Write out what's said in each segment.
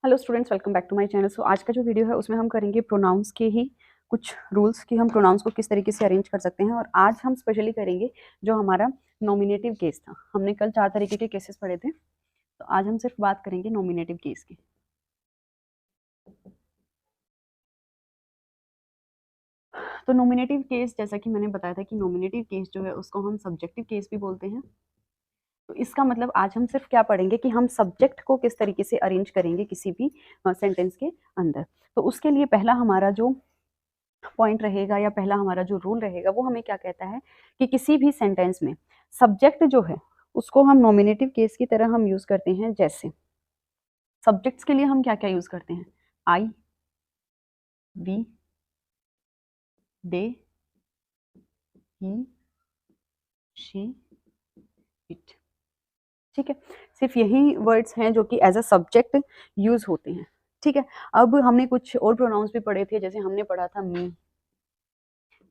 Hello students, welcome back to my channel. So आज का जो वीडियो है उसमें हम करेंगे प्रोनाउंस के ही कुछ रूल्स कि हम प्रोनाउंस को किस तरीके से अरेंज कर सकते हैं। और आज हम स्पेशली करेंगे जो हमारा नॉमिनेटिव केस था। हमने कल 4 तरीके के केसेस पढ़े थे, तो आज हम सिर्फ बात करेंगे नॉमिनेटिव केस की। तो नॉमिनेटिव केस, जैसा कि मैंने बताया था कि नॉमिनेटिव केस जो है उसको हम सब्जेक्टिव केस भी बोलते हैं। तो इसका मतलब आज हम सिर्फ क्या पढ़ेंगे कि हम सब्जेक्ट को किस तरीके से अरेंज करेंगे किसी भी सेंटेंस के अंदर। तो उसके लिए पहला हमारा जो पॉइंट रहेगा या पहला हमारा जो रूल रहेगा वो हमें क्या कहता है कि किसी भी सेंटेंस में सब्जेक्ट जो है उसको हम नॉमिनेटिव केस की तरह हम यूज करते हैं। जैसे सब्जेक्ट्स के लिए हम क्या क्या यूज करते हैं? I, we, they, he, she, it. ठीक है, सिर्फ यही वर्ड्स हैं जो कि एज अ सब्जेक्ट यूज होते हैं। ठीक है, अब हमने कुछ और प्रोनाउंस भी पढ़े थे। जैसे हमने पढ़ा था मी,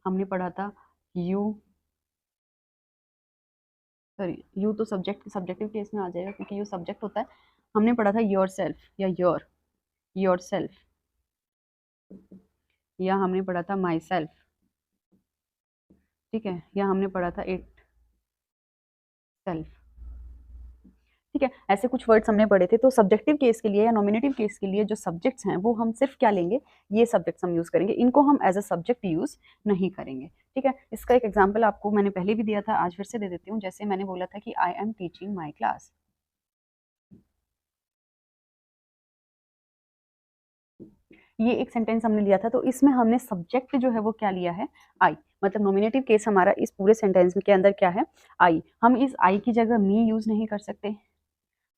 हमने पढ़ा था यू। सॉरी, यू तो सब्जेक्टिव केस में आ जाएगा क्योंकि यू सब्जेक्ट होता है। हमने पढ़ा था योर सेल्फ या योर सेल्फ, या हमने पढ़ा था माई सेल्फ। ठीक है, या हमने पढ़ा था इट सेल्फ। ठीक है, ऐसे कुछ वर्ड्स हमने पढ़े थे। तो सब्जेक्टिव केस के लिए या नॉमिनेटिव केस के लिए जो सब्जेक्ट्स हैं वो हम सिर्फ क्या लेंगे, ये सब्जेक्ट्स हम यूज करेंगे, इनको हम एज अ सब्जेक्ट यूज नहीं करेंगे। ठीक है, इसका एक एग्जाम्पल आपको मैंने पहले भी दिया था, आज फिर से दे देती हूँ। जैसे मैंने बोला था कि I am teaching my class. ये एक सेंटेंस हमने लिया था, तो इसमें हमने सब्जेक्ट जो है वो क्या लिया है, आई। मतलब नॉमिनेटिव केस हमारा इस पूरे सेंटेंस के अंदर क्या है, आई। हम इस आई की जगह मी यूज नहीं कर सकते,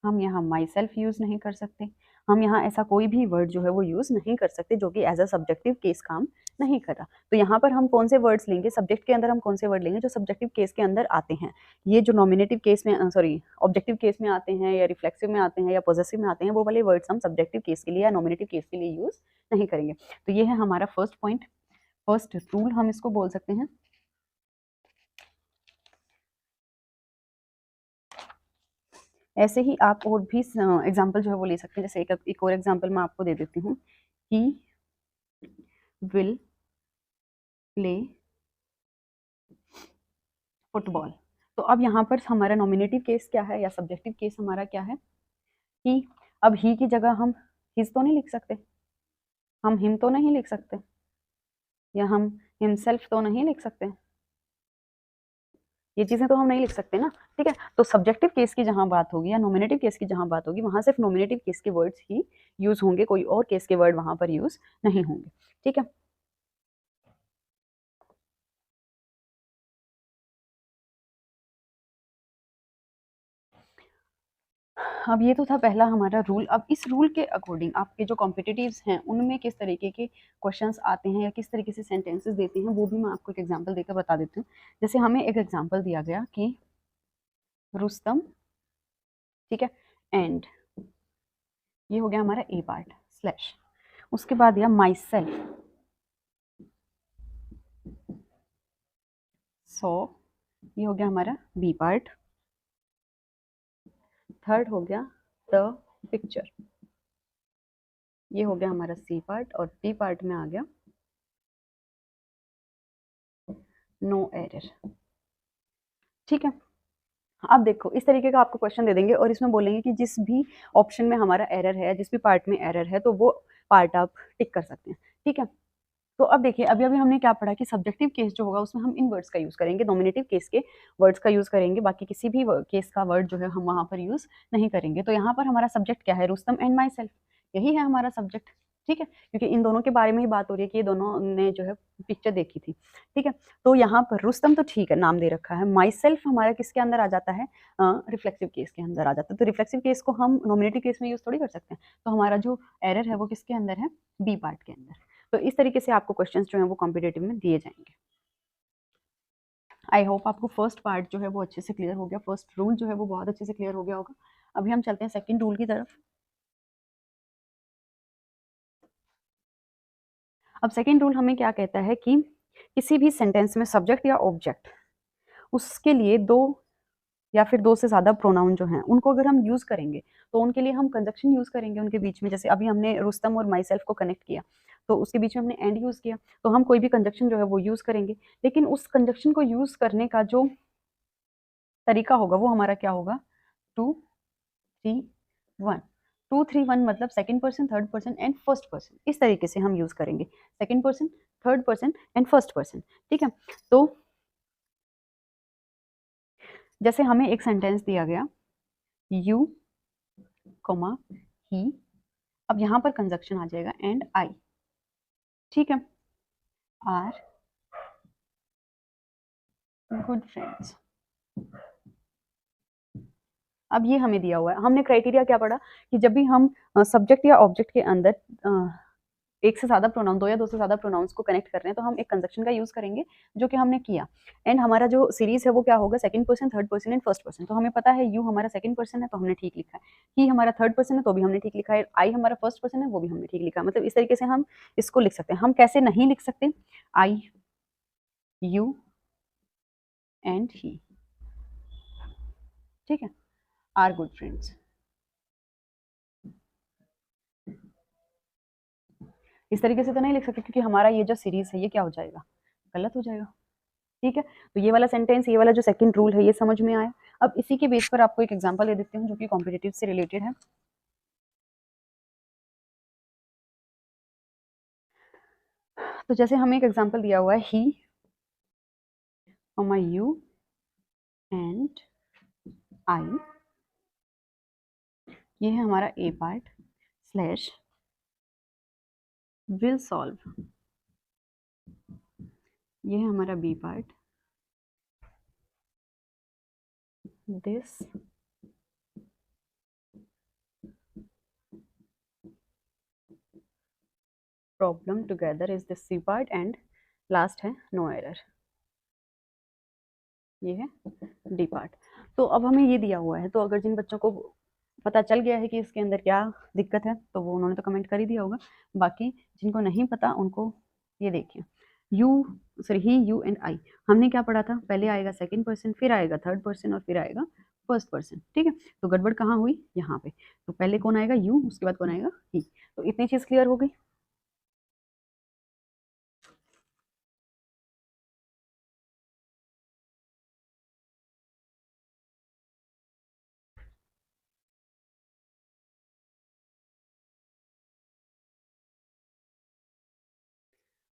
हम यहाँ माई सेल्फ यूज नहीं कर सकते, हम यहाँ ऐसा कोई भी वर्ड जो है वो यूज नहीं कर सकते जो कि एज अ सब्जेक्टिव केस काम नहीं कर रहा। तो यहाँ पर हम कौन से वर्ड्स लेंगे, सब्जेक्ट के अंदर हम कौन से वर्ड लेंगे जो सब्जेक्टिव केस के अंदर आते हैं। ये जो नॉमिनेटिव केस में, सॉरी, ऑब्जेक्टिव केस में आते हैं या रिफ्लेक्सिव में आते हैं या पॉजेसिव में आते हैं, वो वाले वर्ड्स हम सब्जेक्टिव केस के लिए या नॉमिनेटिव केस के लिए यूज नहीं करेंगे। तो ये है हमारा फर्स्ट पॉइंट, फर्स्ट रूल हम इसको बोल सकते हैं। ऐसे ही आप और भी एग्जाम्पल जो है वो ले सकते हैं। जैसे एक और एग्जाम्पल मैं आपको दे देती हूँ, ही विल प्ले फुटबॉल। तो अब यहाँ पर हमारा नॉमिनेटिव केस क्या है या सब्जेक्टिव केस हमारा क्या है, ही। अब ही की जगह हम हिज तो नहीं लिख सकते, हम हिम तो नहीं लिख सकते, या हम हिमसेल्फ तो नहीं लिख सकते। ये चीजें तो हम नहीं लिख सकते ना। ठीक है, तो सब्जेक्टिव केस की जहां बात होगी या नॉमिनेटिव केस की जहां बात होगी वहां सिर्फ नॉमिनेटिव केस के वर्ड्स ही यूज होंगे, कोई और केस के वर्ड वहां पर यूज नहीं होंगे। ठीक है, अब ये तो था पहला हमारा रूल। अब इस रूल के अकॉर्डिंग आपके जो कॉम्पिटिटिव्स हैं उनमें किस तरीके के क्वेश्चंस आते हैं या किस तरीके से सेंटेंसेस देते हैं वो भी मैं आपको एक एग्जांपल देकर बता देती हूँ। जैसे हमें एक एग्जांपल दिया गया कि रुस्तम, ठीक है, एंड, ये हो गया हमारा ए पार्ट, स्लैश, उसके बाद दिया माई सेल्फ, सो, ये हो गया हमारा बी पार्ट, थर्ड हो गया द पिक्चर, ये हो गया हमारा सी पार्ट, और डी पार्ट में आ गया नो एरर। ठीक है, अब देखो इस तरीके का आपको क्वेश्चन दे देंगे और इसमें बोलेंगे कि जिस भी ऑप्शन में हमारा एरर है, जिस भी पार्ट में एरर है, तो वो पार्ट आप टिक कर सकते हैं। ठीक है, तो अब देखिए अभी अभी हमने क्या पढ़ा कि सब्जेक्टिव केस जो होगा उसमें हम इन वर्ड्स का यूज करेंगे, नॉमिनेटिव केस के वर्ड्स का यूज करेंगे, बाकी किसी भी केस का वर्ड जो है हम वहां पर यूज नहीं करेंगे। तो यहाँ पर हमारा सब्जेक्ट क्या है, रुस्तम एंड माई सेल्फ, यही है हमारा सब्जेक्ट। ठीक है, क्योंकि इन दोनों के बारे में ही बात हो रही है कि ये दोनों ने जो है पिक्चर देखी थी। ठीक है, तो यहाँ पर रुस्तम तो ठीक है, नाम दे रखा है। माई सेल्फ हमारा किसके अंदर आ जाता है, रिफ्लेक्सिव केस के अंदर आ जाता है। तो रिफ्लेक्सिव केस को हम नॉमिनेटिव केस में यूज थोड़ी कर सकते हैं। तो हमारा जो एरर है वो किसके अंदर है, बी पार्ट के अंदर। तो इस तरीके से आपको क्वेश्चंस जो हैं वो कॉम्पिटेटिव में दिए जाएंगे। आई होप आपको फर्स्ट पार्ट जो है वो अच्छे से क्लियर हो गया, फर्स्ट रूल जो है वो बहुत अच्छे से क्लियर हो गया होगा। अभी हम चलते हैं सेकंड रूल की तरफ। अब सेकंड रूल हमें क्या कहता है कि किसी भी सेंटेंस में सब्जेक्ट या ऑब्जेक्ट, उसके लिए दो या फिर दो से ज़्यादा प्रोनाउन जो हैं उनको अगर हम यूज़ करेंगे तो उनके लिए हम कंजक्शन यूज़ करेंगे उनके बीच में। जैसे अभी हमने रुस्तम और माई सेल्फ को कनेक्ट किया तो उसके बीच में हमने एंड यूज़ किया, तो हम कोई भी कंजक्शन जो है वो यूज़ करेंगे। लेकिन उस कंजक्शन को यूज़ करने का जो तरीका होगा वो हमारा क्या होगा, 2 3 1। 2 3 1 मतलब second person, third person and first person, इस तरीके से हम यूज़ करेंगे, second person, third person and first person. ठीक है, तो जैसे हमें एक सेंटेंस दिया गया, यू कॉमा ही, अब यहाँ पर कंजक्शन आ जाएगा एंड आई। ठीक है, आर गुड फ्रेंड्स। अब ये हमें दिया हुआ है, हमने क्राइटेरिया क्या पढ़ा कि जब भी हम सब्जेक्ट या ऑब्जेक्ट के अंदर एक से ज़्यादा प्रोनाउन, दो या दो से ज़्यादा प्रोनाउंस को कनेक्ट कर रहे हैं तो हम एक कंजक्शन का यूज़ करेंगे, जो कि हमने किया। एंड हमारा जो सीरीज है वो क्या होगा, second person, third person and first person. तो हमें पता है यू हमारा सेकंड पर्सन है तो हमने ठीक लिखा है, ही हमारा थर्ड पर्सन है तो भी हमने ठीक लिखा है, आई हमारा फर्स्ट पर्सन है वो भी हमने ठीक लिखा है। मतलब इस तरीके से हम इसको लिख सकते हैं। हम कैसे नहीं लिख सकते, आई यू एंड ही। ठीक है, आर गुड फ्रेंड्स। इस तरीके से तो नहीं लिख सकते क्योंकि हमारा ये जो सीरीज है ये क्या हो जाएगा, गलत हो जाएगा। ठीक है, तो ये वाला सेंटेंस, ये वाला जो सेकंड रूल है ये समझ में आया। अब इसी के बेस पर आपको एक एग्जांपल दे देती हूँ जो कि कॉम्पिटिटिव से रिलेटेड है। तो जैसे हमें एक एग्जांपल दिया हुआ है, he comma you and I, ये है हमारा a part, slash will solve, ये है हमारा b part, this problem together is the c part and last है नो एरर, ये है डी पार्ट। तो अब हमें ये दिया हुआ है, तो अगर जिन बच्चों को पता चल गया है कि इसके अंदर क्या दिक्कत है तो वो उन्होंने तो कमेंट कर ही दिया होगा। बाकी जिनको नहीं पता उनको ये देखिए, you sorry he you and आई, हमने क्या पढ़ा था, पहले आएगा सेकंड पर्सन, फिर आएगा थर्ड पर्सन और फिर आएगा फर्स्ट पर्सन। ठीक है, तो गड़बड़ कहाँ हुई, यहाँ पे। तो पहले कौन आएगा, यू, उसके बाद कौन आएगा, ही। तो इतनी चीज क्लियर हो गई।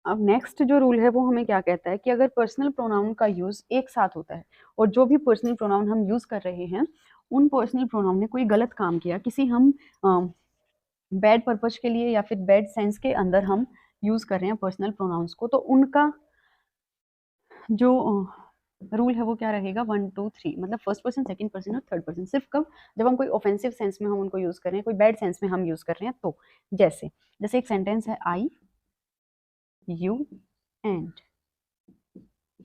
अब नेक्स्ट जो रूल है वो हमें क्या कहता है कि अगर पर्सनल प्रोनाउन का यूज एक साथ होता है और जो भी पर्सनल प्रोनाउन हम यूज कर रहे हैं उन पर्सनल प्रोनाउन ने कोई गलत काम किया, किसी हम बैड पर्पज के लिए या फिर बैड सेंस के अंदर हम यूज कर रहे हैं पर्सनल प्रोनाउंस को, तो उनका जो रूल है वो क्या रहेगा, 1 2 3, मतलब फर्स्ट पर्सन, सेकंड पर्सन और थर्ड पर्सन। सिर्फ कब, जब हम कोई ऑफेंसिव सेंस में हम उनको यूज कर रहे हैं, कोई बैड सेंस में हम यूज कर रहे हैं तो। जैसे जैसे एक सेंटेंस है, I you and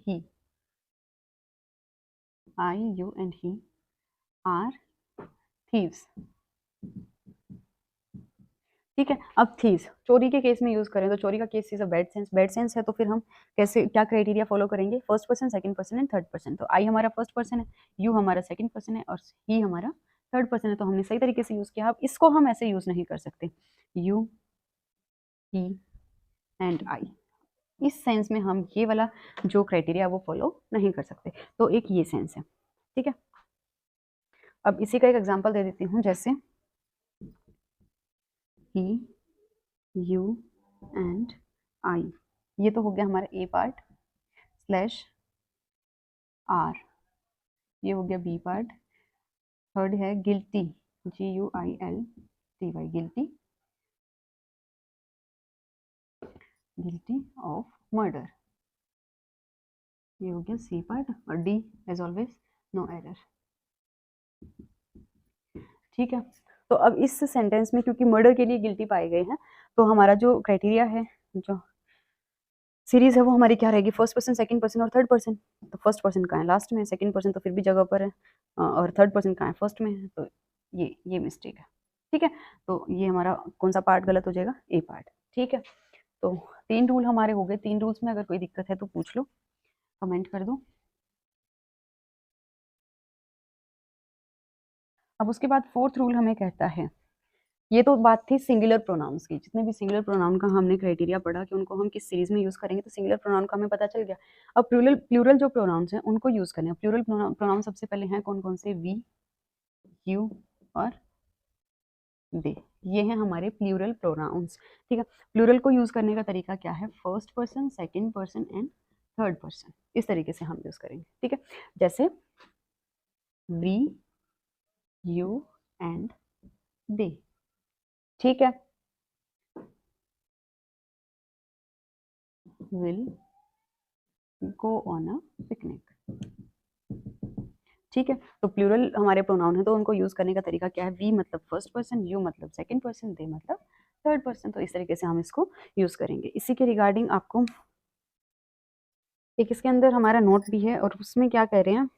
he, I you and he are thieves. ठीक है, अब थीव्स चोरी के केस में यूज करें तो चोरी का case is a bad sense, bad sense है तो फिर हम कैसे, क्या क्राइटेरिया फॉलो करेंगे, first person, second person and third person. तो आई हमारा फर्स्ट पर्सन है, यू हमारा सेकंड पर्सन है और ही हमारा थर्ड पर्सन है, तो हमने सही तरीके से यूज किया। अब इसको हम ऐसे यूज नहीं कर सकते, यू ही एंड आई, इस सेंस में हम ये वाला जो क्राइटेरिया वो फॉलो नहीं कर सकते। तो एक ये सेंस है। ठीक है, अब इसी का एक एग्जांपल दे देती हूँ, जैसे ही यू एंड आई, ये तो हो गया हमारा ए पार्ट, स्लैश आर, ये हो गया बी पार्ट, थर्ड है guilty, GUILTY, guilty, guilty of murder, ये हो गया सी पार्ट, और d as always no error. ठीक है, तो अब इस सेंटेंस में क्योंकि मर्डर के लिए गिल्टी पाए गए हैं तो हमारा जो क्राइटेरिया है, जो सीरीज है वो हमारी क्या रहेगी, फर्स्ट पर्सन, सेकंड पर्सन और थर्ड पर्सन। तो फर्स्ट पर्सन कहाँ है, लास्ट में, सेकंड पर्सन तो फिर भी जगह पर है, और थर्ड पर्सन कहाँ है, फर्स्ट में है। तो ये मिस्टेक है। ठीक है, तो ये हमारा कौन सा पार्ट गलत हो जाएगा, ए पार्ट। ठीक है, तो 3 रूल हमारे हो गए। 3 रूल्स में अगर कोई दिक्कत है तो पूछ लो, कमेंट कर दो। अब उसके बाद फोर्थ रूल हमें कहता है, ये तो बात थी सिंगुलर प्रोनाउंस की। जितने भी सिंगुलर प्रोनाउन का हमने क्राइटेरिया पढ़ा कि उनको हम किस सीरीज में यूज करेंगे, तो सिंगुलर प्रोनाउन का हमें पता चल गया। अब प्लूरल प्लूरल जो प्रोनाउंस हैं उनको यूज करने हैं। प्लूरल प्रोनाउन सबसे पहले हैं कौन कौन से? वी, यू और दे। ये हैं हमारे प्लूरल प्रोनाउंस। ठीक है, प्लूरल को यूज करने का तरीका क्या है? First person, second person and third person, इस तरीके से हम यूज करेंगे। ठीक है, जैसे वी, यू एंड दे। ठीक है, will go on a picnic. ठीक है, तो प्लूरल हमारे प्रोनाउन है तो उनको यूज करने का तरीका क्या है? वी मतलब फर्स्ट पर्सन, यू मतलब सेकंड पर्सन, दे मतलब थर्ड पर्सन। तो इस तरीके से हम इसको यूज करेंगे। इसी के रिगार्डिंग आपको एक इसके अंदर हमारा नोट भी है और उसमें क्या कह रहे हैं,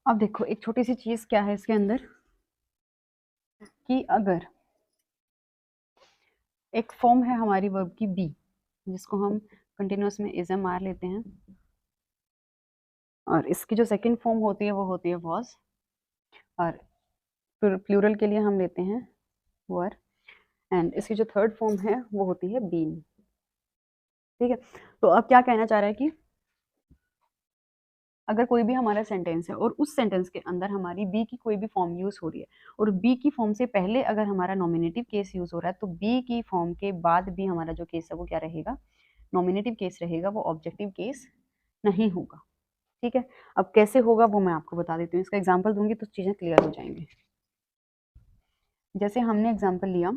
अब देखो एक छोटी सी चीज क्या है इसके अंदर, कि अगर एक फॉर्म है हमारी वर्ब की बी, जिसको हम कंटिन्यूअस में इज मार लेते हैं, और इसकी जो सेकंड फॉर्म होती है वो होती है वॉज, और प्लूरल के लिए हम लेते हैं वर, एंड इसकी जो थर्ड फॉर्म है वो होती है बीन। ठीक है, तो अब क्या कहना चाह रहा है कि अगर कोई भी हमारा सेंटेंस है और उस सेंटेंस के अंदर हमारी बी की कोई भी फॉर्म यूज हो रही है, और बी की फॉर्म से पहले अगर हमारा नॉमिनेटिव केस यूज हो रहा है, तो बी की फॉर्म के बाद भी हमारा जो केस है वो क्या रहेगा? नॉमिनेटिव केस रहेगा, वो ऑब्जेक्टिव केस नहीं होगा। ठीक है, अब कैसे होगा वो मैं आपको बता देती हूँ। इसका एग्जाम्पल दूंगी तो चीजें क्लियर हो जाएंगी। जैसे हमने एग्जाम्पल लिया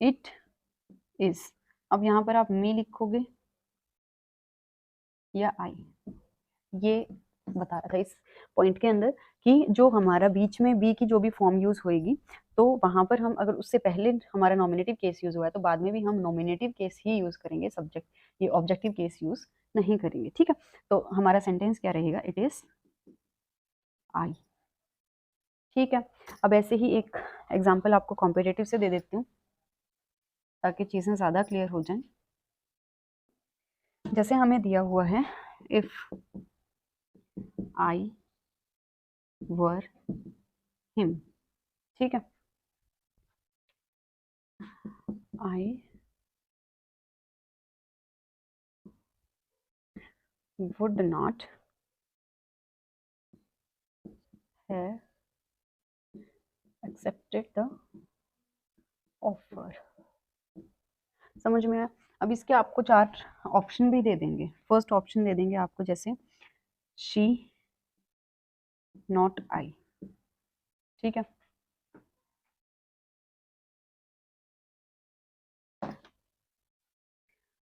इट इज, अब यहाँ पर आप मी लिखोगे या आई, ये बता रहा था इस पॉइंट के अंदर कि जो हमारा बीच में बी की जो भी फॉर्म यूज होएगी, तो वहां पर हम अगर उससे पहले हमारा नॉमिनेटिव केस यूज हुआ है तो बाद में भी हम नॉमिनेटिव केस ही यूज करेंगे, सब्जेक्ट ये ऑब्जेक्टिव केस यूज नहीं करेंगे। ठीक है, तो हमारा सेंटेंस क्या रहेगा? It is I. ठीक है, अब ऐसे ही एक एग्जाम्पल आपको कॉम्पिटेटिव से दे देती हूँ ताकि चीजें ज्यादा क्लियर हो जाएं। जैसे हमें दिया हुआ है इफ आई वर हिम। ठीक है, I would not have accepted the offer। समझ में आया? अब इसके आपको 4 ऑप्शन भी दे देंगे। फर्स्ट ऑप्शन दे देंगे आपको जैसे शी नॉट आई। ठीक है,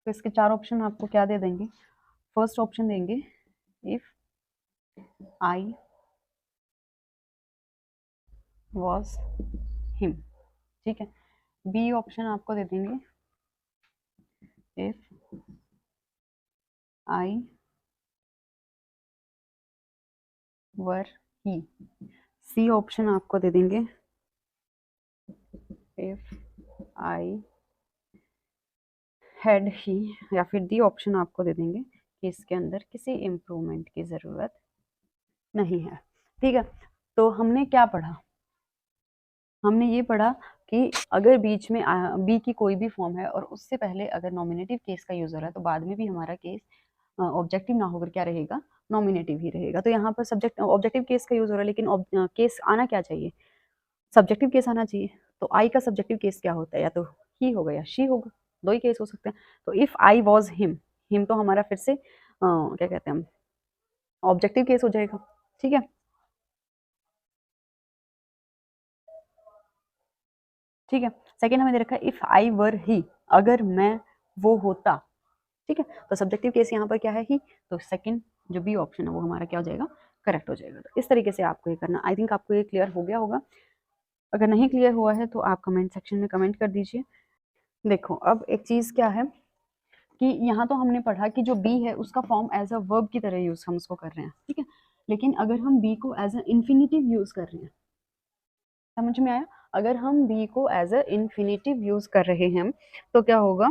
तो इसके 4 ऑप्शन आपको क्या दे देंगे? फर्स्ट ऑप्शन देंगे इफ आई वॉज हिम। ठीक है, बी ऑप्शन आपको दे देंगे if I were he. C option आपको दे देंगे इफ आई हैड ही, या फिर डी ऑप्शन आपको दे देंगे कि इसके अंदर किसी इम्प्रूवमेंट की ज़रूरत नहीं है। ठीक है, तो हमने क्या पढ़ा? हमने ये पढ़ा कि अगर बीच में बी की कोई भी फॉर्म है और उससे पहले अगर नॉमिनेटिव केस का यूज हो रहा है, तो बाद में भी हमारा केस ऑब्जेक्टिव ना होकर क्या रहेगा? नॉमिनेटिव ही रहेगा। तो यहाँ पर सब्जेक्ट ऑब्जेक्टिव केस का यूज हो रहा है, लेकिन केस आना क्या चाहिए? सब्जेक्टिव केस आना चाहिए। तो आई का सब्जेक्टिव केस क्या होता है? या तो ही होगा या शी होगा, दो ही केस हो सकते हैं। तो if I was him, him तो हमारा फिर से क्या कहते हैं हम, ऑब्जेक्टिव केस हो जाएगा। ठीक है। ठीक है, सेकेंड हमें दे रखा है इफ आई वर ही, अगर मैं वो होता। ठीक है, तो सब्जेक्टिव केस यहाँ पर क्या है ही, तो सेकंड जो बी ऑप्शन है वो हमारा क्या हो जाएगा, करेक्ट हो जाएगा। तो इस तरीके से आपको ये करना, आई थिंक आपको ये क्लियर हो गया होगा। अगर नहीं क्लियर हुआ है तो आप कमेंट सेक्शन में कमेंट कर दीजिए। देखो अब एक चीज क्या है कि यहाँ तो हमने पढ़ा कि जो बी है उसका फॉर्म एज अ वर्ब की तरह यूज हम उसको कर रहे हैं, ठीक है। लेकिन अगर हम बी को एज अ इन्फिनिटिव यूज कर रहे हैं, समझ में आया, अगर हम बी को एज अ इन्फिनिटिव यूज कर रहे हैं तो क्या होगा,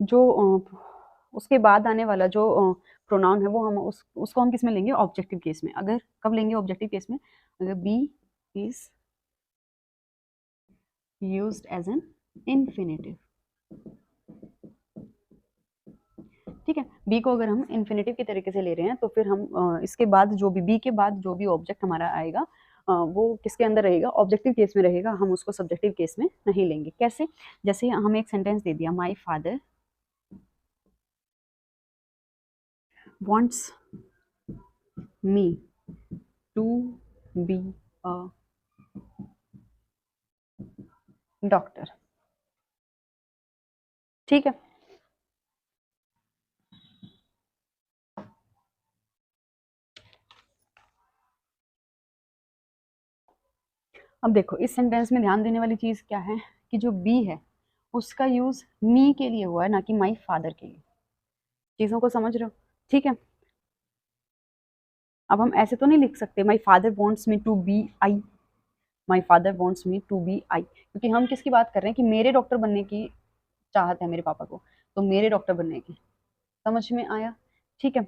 जो उसके बाद आने वाला जो प्रोनाउन है वो हम उसको हम किस में लेंगे, ऑब्जेक्टिव केस में। अगर कब लेंगे ऑब्जेक्टिव केस में, अगर be is used as an infinitive. ठीक है, बी को अगर हम इन्फिनिटिव के तरीके से ले रहे हैं तो फिर हम इसके बाद जो भी बी के बाद जो भी ऑब्जेक्ट हमारा आएगा वो किसके अंदर रहेगा, ऑब्जेक्टिव केस में रहेगा, हम उसको सब्जेक्टिव केस में नहीं लेंगे। कैसे, जैसे हमें एक सेंटेंस दे दिया, my father wants me to be a doctor. ठीक है, अब देखो इस सेंटेंस में ध्यान देने वाली चीज क्या है कि जो बी है उसका यूज मी के लिए हुआ है, ना कि माई फादर के लिए। चीजों को समझ रहे हो, ठीक है। अब हम ऐसे तो नहीं लिख सकते my father wants me to be I, my father wants me to be I, क्योंकि हम किसकी बात कर रहे हैं कि मेरे डॉक्टर बनने की चाहत है मेरे पापा को, तो मेरे डॉक्टर बनने की। समझ में आया, ठीक है।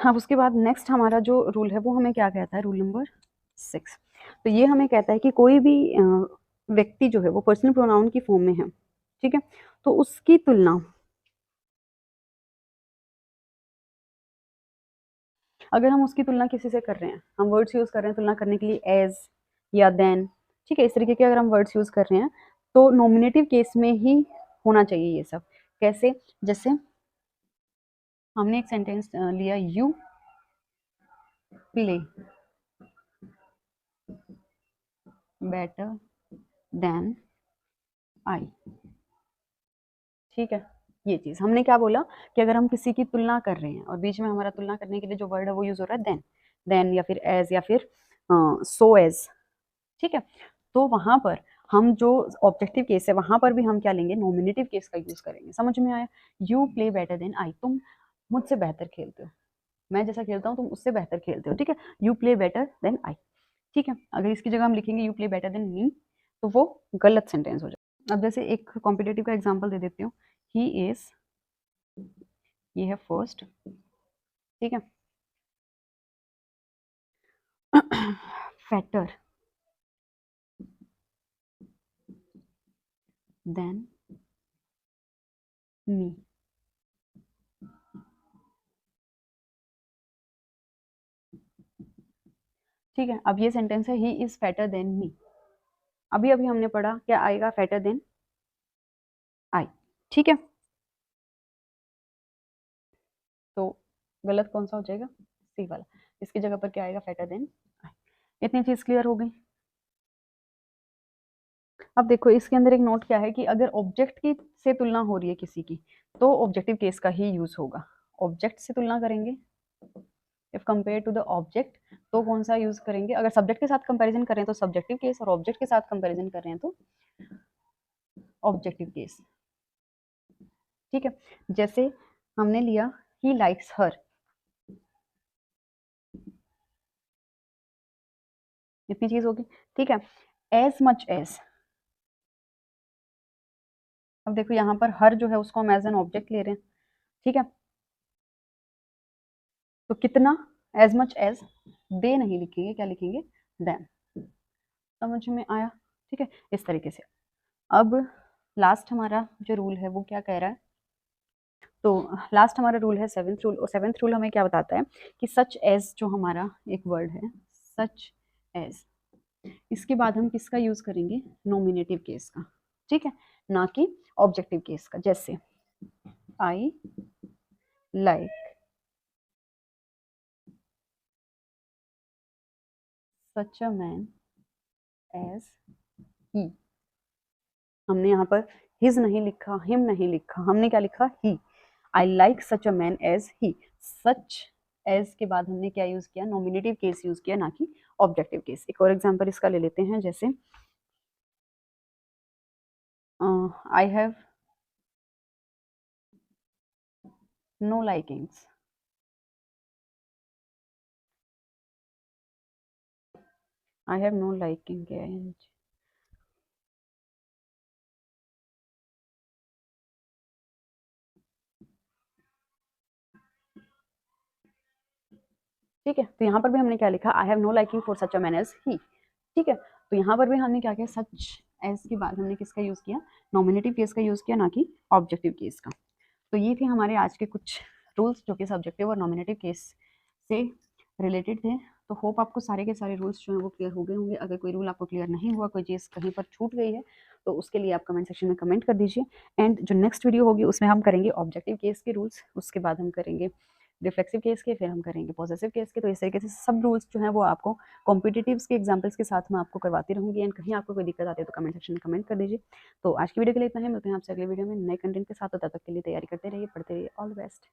अब उसके बाद नेक्स्ट हमारा जो रूल है वो हमें क्या कहता है, रूल नंबर 6। तो ये हमें कहता है कि कोई भी व्यक्ति जो है वो पर्सनल प्रोनाउन की फॉर्म में है, ठीक है, तो उसकी तुलना, अगर हम उसकी तुलना किसी से कर रहे हैं, हम वर्ड्स यूज कर रहे हैं तुलना करने के लिए, एज या देन, ठीक है, इस तरीके के अगर हम वर्ड्स यूज कर रहे हैं तो नॉमिनेटिव केस में ही होना चाहिए ये सब। कैसे, जैसे हमने एक सेंटेंस लिया, you play better than I. ठीक है, ये चीज हमने क्या बोला कि अगर हम किसी की तुलना कर रहे हैं और बीच में हमारा तुलना करने के लिए जो वर्ड है वो यूज हो रहा है देन या फिर एज या फिर सो एज, ठीक है, तो वहां पर हम जो ऑब्जेक्टिव केस है वहां पर भी हम क्या लेंगे, नॉमिनेटिव केस का यूज करेंगे। समझ में आया, you play better than I, तुम मुझसे बेहतर खेलते हो, मैं जैसा खेलता हूँ तुम उससे बेहतर खेलते हो, ठीक है, you play better than I. ठीक है, अगर इसकी जगह हम लिखेंगे you play better than me तो वो गलत सेंटेंस हो जाए। अब जैसे एक कॉम्पिटेटिव का एग्जाम्पल दे देती हूँ, ही इज, ये है फर्स्ट, ठीक है, फैटर देन मी। ठीक है, अब ये सेंटेंस है he is fatter than me, अभी अभी हमने पढ़ा क्या आएगा, फैटर देन आई। ठीक है, तो गलत कौन सा हो जाएगा, सी वाला, इसकी जगह पर क्या आएगा, फैटर देन आई। इतनी चीज क्लियर हो गई। अब देखो इसके अंदर एक नोट क्या है कि अगर ऑब्जेक्ट की से तुलना हो रही है किसी की तो ऑब्जेक्टिव केस का ही यूज होगा। ऑब्जेक्ट से तुलना करेंगे, if compare to the object, तो कौन सा यूज करेंगे, अगर सब्जेक्ट के साथ कंपैरिजन कर रहे हैं तो सब्जेक्टिव केस, और ऑब्जेक्ट के साथ कंपैरिजन कर रहे हैं तो ऑब्जेक्टिव केस। ठीक है, जैसे हमने लिया ही लाइक्स हर, इतनी चीज होगी, ठीक है, एज मच एज, अब देखो यहाँ पर हर जो है उसको हम एज एन ऑब्जेक्ट ले रहे हैं, ठीक है, तो कितना, एज मच एज, दे नहीं लिखेंगे, क्या लिखेंगे, देन। समझ में आया, ठीक है, इस तरीके से। अब लास्ट हमारा जो रूल है वो क्या कह रहा है, तो लास्ट हमारा रूल है सेवेंथ रूल, और सेवेंथ रूल हमें क्या बताता है कि सच एज जो हमारा एक वर्ड है, सच एज, इसके बाद हम किसका यूज करेंगे, नॉमिनेटिव केस का, ठीक है, ना कि ऑब्जेक्टिव केस का। जैसे I like such a man as he, हमने यहाँ पर हिज नहीं लिखा, हिम नहीं लिखा, हमने क्या लिखा, he. I like such a man as he, such as के बाद हमने क्या यूज किया, नॉमिनेटिव केस यूज किया, ना कि ऑब्जेक्टिव केस। एक और एग्जांपल इसका ले लेते हैं, जैसे I have no likings, I have no liking, ठीक है। तो यहाँ पर भी हमने क्या लिखा, I have no liking for such a man as he, ठीक है। तो यहाँ पर भी हमने क्या किया, सच एज के बाद हमने किसका यूज किया, नॉमिनेटिव केस का यूज किया, ना कि ऑब्जेक्टिव केस का। तो ये थे हमारे आज के कुछ रूल्स जो कि सब्जेक्टिव और नॉमिनेटिव केस से रिलेटेड थे। तो होप आपको सारे के सारे रूल्स जो है वो क्लियर हो गए होंगे। अगर कोई रूल आपको क्लियर नहीं हुआ, कोई चीज़ कहीं पर छूट गई है, तो उसके लिए आप कमेंट सेक्शन में कमेंट कर दीजिए। एंड जो नेक्स्ट वीडियो होगी उसमें हम करेंगे ऑब्जेक्टिव केस के रूल्स, उसके बाद हम करेंगे रिफ्लेक्सिव केस के, फिर हम करेंगे पॉजेसिव केस के। तो इस तरीके से सब रूल्स जो हैं वो आपको कॉम्पिटिटिव्स के एग्जाम्पल्स के साथ मैं आपको करवाती रहूँगी। एंड कहीं आपको कोई दिक्कत आती है तो कमेंट सेक्शन में कमेंट कर दीजिए। तो आज की वीडियो के लिए इतना ही, मिलते हैं आपसे अगले वीडियो में नए कंटेंट के साथ। तो तब तक के लिए तैयारी करते रहिए, पढ़ते रहिए। All the best.